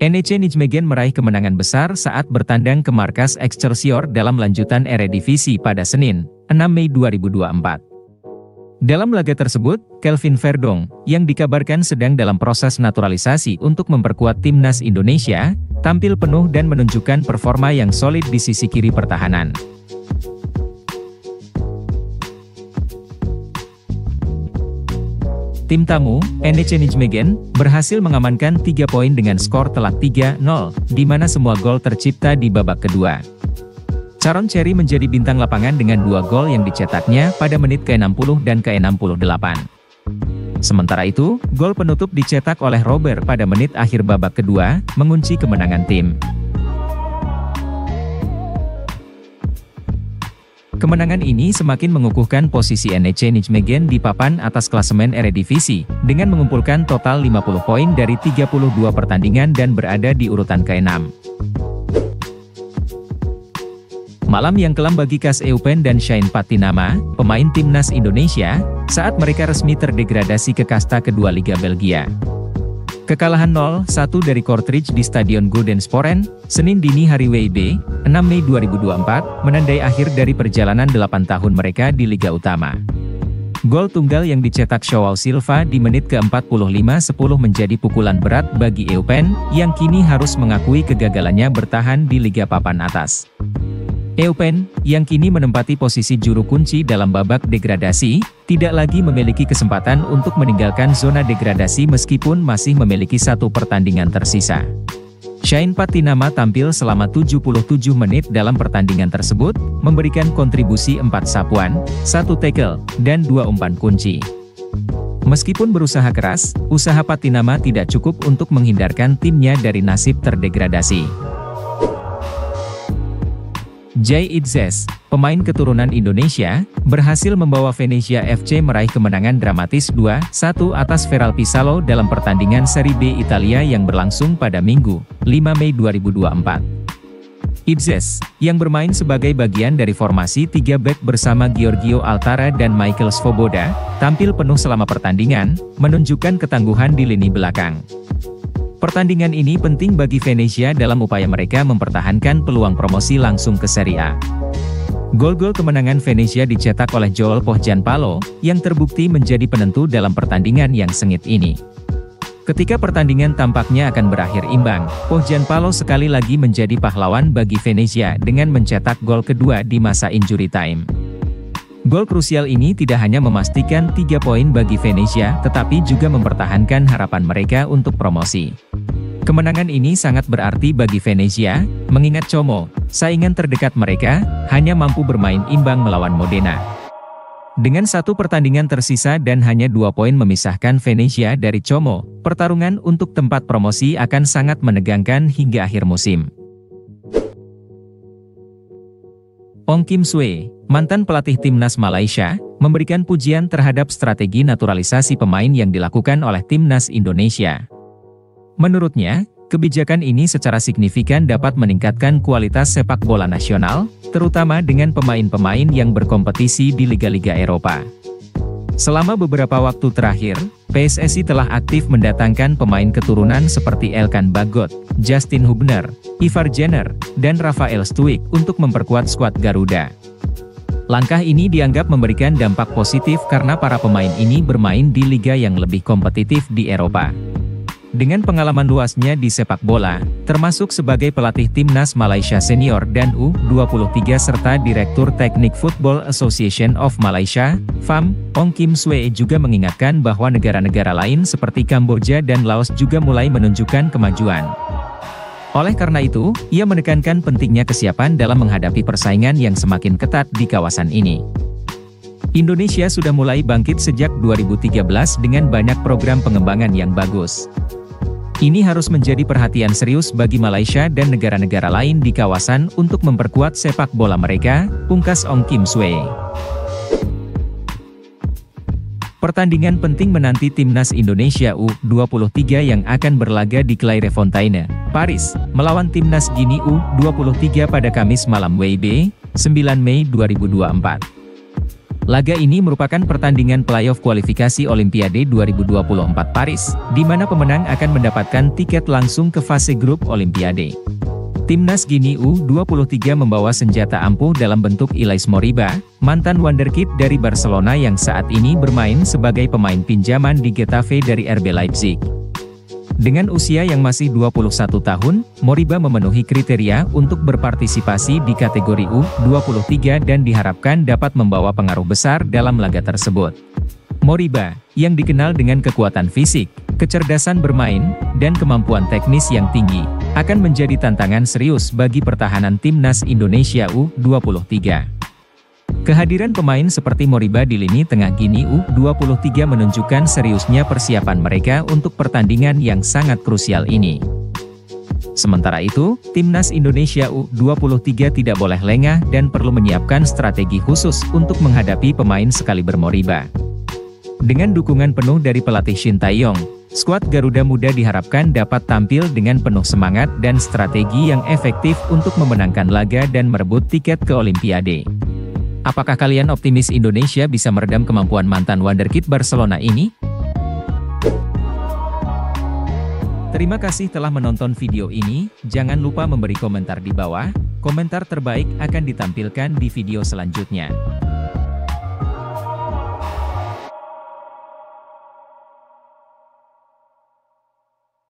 NEC Nijmegen meraih kemenangan besar saat bertandang ke markas Excelsior dalam lanjutan Eredivisie pada Senin, 6 Mei 2024. Dalam laga tersebut, Kelvin Verdong, yang dikabarkan sedang dalam proses naturalisasi untuk memperkuat timnas Indonesia, tampil penuh dan menunjukkan performa yang solid di sisi kiri pertahanan. Tim tamu, NEC Nijmegen, berhasil mengamankan 3 poin dengan skor telak 3-0, di mana semua gol tercipta di babak kedua. Caron Cherry menjadi bintang lapangan dengan 2 gol yang dicetaknya pada menit ke-60 dan ke-68. Sementara itu, gol penutup dicetak oleh Robert pada menit akhir babak kedua, mengunci kemenangan tim. Kemenangan ini semakin mengukuhkan posisi NEC Nijmegen di papan atas klasemen Eredivisie, dengan mengumpulkan total 50 poin dari 32 pertandingan dan berada di urutan ke-6. Malam yang kelam bagi Kas Eupen dan Shane Patinama, pemain timnas Indonesia, saat mereka resmi terdegradasi ke kasta kedua Liga Belgia. Kekalahan 0-1 dari Kortrijk di Stadion Goudensporen, Senin dini hari WIB, 6 Mei 2024, menandai akhir dari perjalanan 8 tahun mereka di Liga Utama. Gol tunggal yang dicetak Joao Silva di menit ke-45-10 menjadi pukulan berat bagi Eupen, yang kini harus mengakui kegagalannya bertahan di Liga papan atas. Eupen, yang kini menempati posisi juru kunci dalam babak degradasi, tidak lagi memiliki kesempatan untuk meninggalkan zona degradasi meskipun masih memiliki 1 pertandingan tersisa. Shane Patinama tampil selama 77 menit dalam pertandingan tersebut, memberikan kontribusi 4 sapuan, 1 tackle, dan 2 umpan kunci. Meskipun berusaha keras, usaha Patinama tidak cukup untuk menghindarkan timnya dari nasib terdegradasi. Jay Idzes, pemain keturunan Indonesia, berhasil membawa Venezia FC meraih kemenangan dramatis 2-1 atas Feral Pisalo dalam pertandingan Serie B Italia yang berlangsung pada Minggu, 5 Mei 2024. Idzes, yang bermain sebagai bagian dari formasi 3 back bersama Giorgio Altara dan Michael Svoboda, tampil penuh selama pertandingan, menunjukkan ketangguhan di lini belakang. Pertandingan ini penting bagi Venezia dalam upaya mereka mempertahankan peluang promosi langsung ke Serie A. Gol-gol kemenangan Venezia dicetak oleh Joel Pohjanpalo, yang terbukti menjadi penentu dalam pertandingan yang sengit ini. Ketika pertandingan tampaknya akan berakhir imbang, Pohjanpalo sekali lagi menjadi pahlawan bagi Venezia dengan mencetak gol kedua di masa injury time. Gol krusial ini tidak hanya memastikan 3 poin bagi Venezia, tetapi juga mempertahankan harapan mereka untuk promosi. Kemenangan ini sangat berarti bagi Venezia, mengingat Como, saingan terdekat mereka, hanya mampu bermain imbang melawan Modena. Dengan 1 pertandingan tersisa dan hanya 2 poin memisahkan Venezia dari Como, pertarungan untuk tempat promosi akan sangat menegangkan hingga akhir musim. Ong Kim Sue, mantan pelatih timnas Malaysia, memberikan pujian terhadap strategi naturalisasi pemain yang dilakukan oleh timnas Indonesia. Menurutnya, kebijakan ini secara signifikan dapat meningkatkan kualitas sepak bola nasional, terutama dengan pemain-pemain yang berkompetisi di liga-liga Eropa. Selama beberapa waktu terakhir, PSSI telah aktif mendatangkan pemain keturunan seperti Elkan Bagot, Justin Hubner, Ivar Jenner, dan Rafael Stuik untuk memperkuat skuad Garuda. Langkah ini dianggap memberikan dampak positif karena para pemain ini bermain di liga yang lebih kompetitif di Eropa. Dengan pengalaman luasnya di sepak bola, termasuk sebagai pelatih timnas Malaysia Senior dan U23 serta Direktur Teknik Football Association of Malaysia, FAM, Ong Kim Sue juga mengingatkan bahwa negara-negara lain seperti Kamboja dan Laos juga mulai menunjukkan kemajuan. Oleh karena itu, ia menekankan pentingnya kesiapan dalam menghadapi persaingan yang semakin ketat di kawasan ini. Indonesia sudah mulai bangkit sejak 2013 dengan banyak program pengembangan yang bagus. Ini harus menjadi perhatian serius bagi Malaysia dan negara-negara lain di kawasan untuk memperkuat sepak bola mereka, pungkas Ong Kim Sue. Pertandingan penting menanti timnas Indonesia U23 yang akan berlaga di Clairefontaine, Paris, melawan timnas Gini U23 pada Kamis malam WIB, 9 Mei 2024. Laga ini merupakan pertandingan playoff kualifikasi Olimpiade 2024 Paris, di mana pemenang akan mendapatkan tiket langsung ke fase grup Olimpiade. Timnas Guinea U23 membawa senjata ampuh dalam bentuk Ilaix Moriba, mantan wonderkid dari Barcelona yang saat ini bermain sebagai pemain pinjaman di Getafe dari RB Leipzig. Dengan usia yang masih 21 tahun, Moriba memenuhi kriteria untuk berpartisipasi di kategori U23 dan diharapkan dapat membawa pengaruh besar dalam laga tersebut. Moriba, yang dikenal dengan kekuatan fisik, kecerdasan bermain, dan kemampuan teknis yang tinggi, akan menjadi tantangan serius bagi pertahanan Timnas Indonesia U23. Kehadiran pemain seperti Moriba di lini tengah Guinea U23 menunjukkan seriusnya persiapan mereka untuk pertandingan yang sangat krusial ini. Sementara itu, Timnas Indonesia U23 tidak boleh lengah dan perlu menyiapkan strategi khusus untuk menghadapi pemain sekaliber Moriba. Dengan dukungan penuh dari pelatih Shin Tae-yong, skuad Garuda Muda diharapkan dapat tampil dengan penuh semangat dan strategi yang efektif untuk memenangkan laga dan merebut tiket ke Olimpiade. Apakah kalian optimis Indonesia bisa meredam kemampuan mantan wonderkid Barcelona ini? Terima kasih telah menonton video ini, jangan lupa memberi komentar di bawah, komentar terbaik akan ditampilkan di video selanjutnya.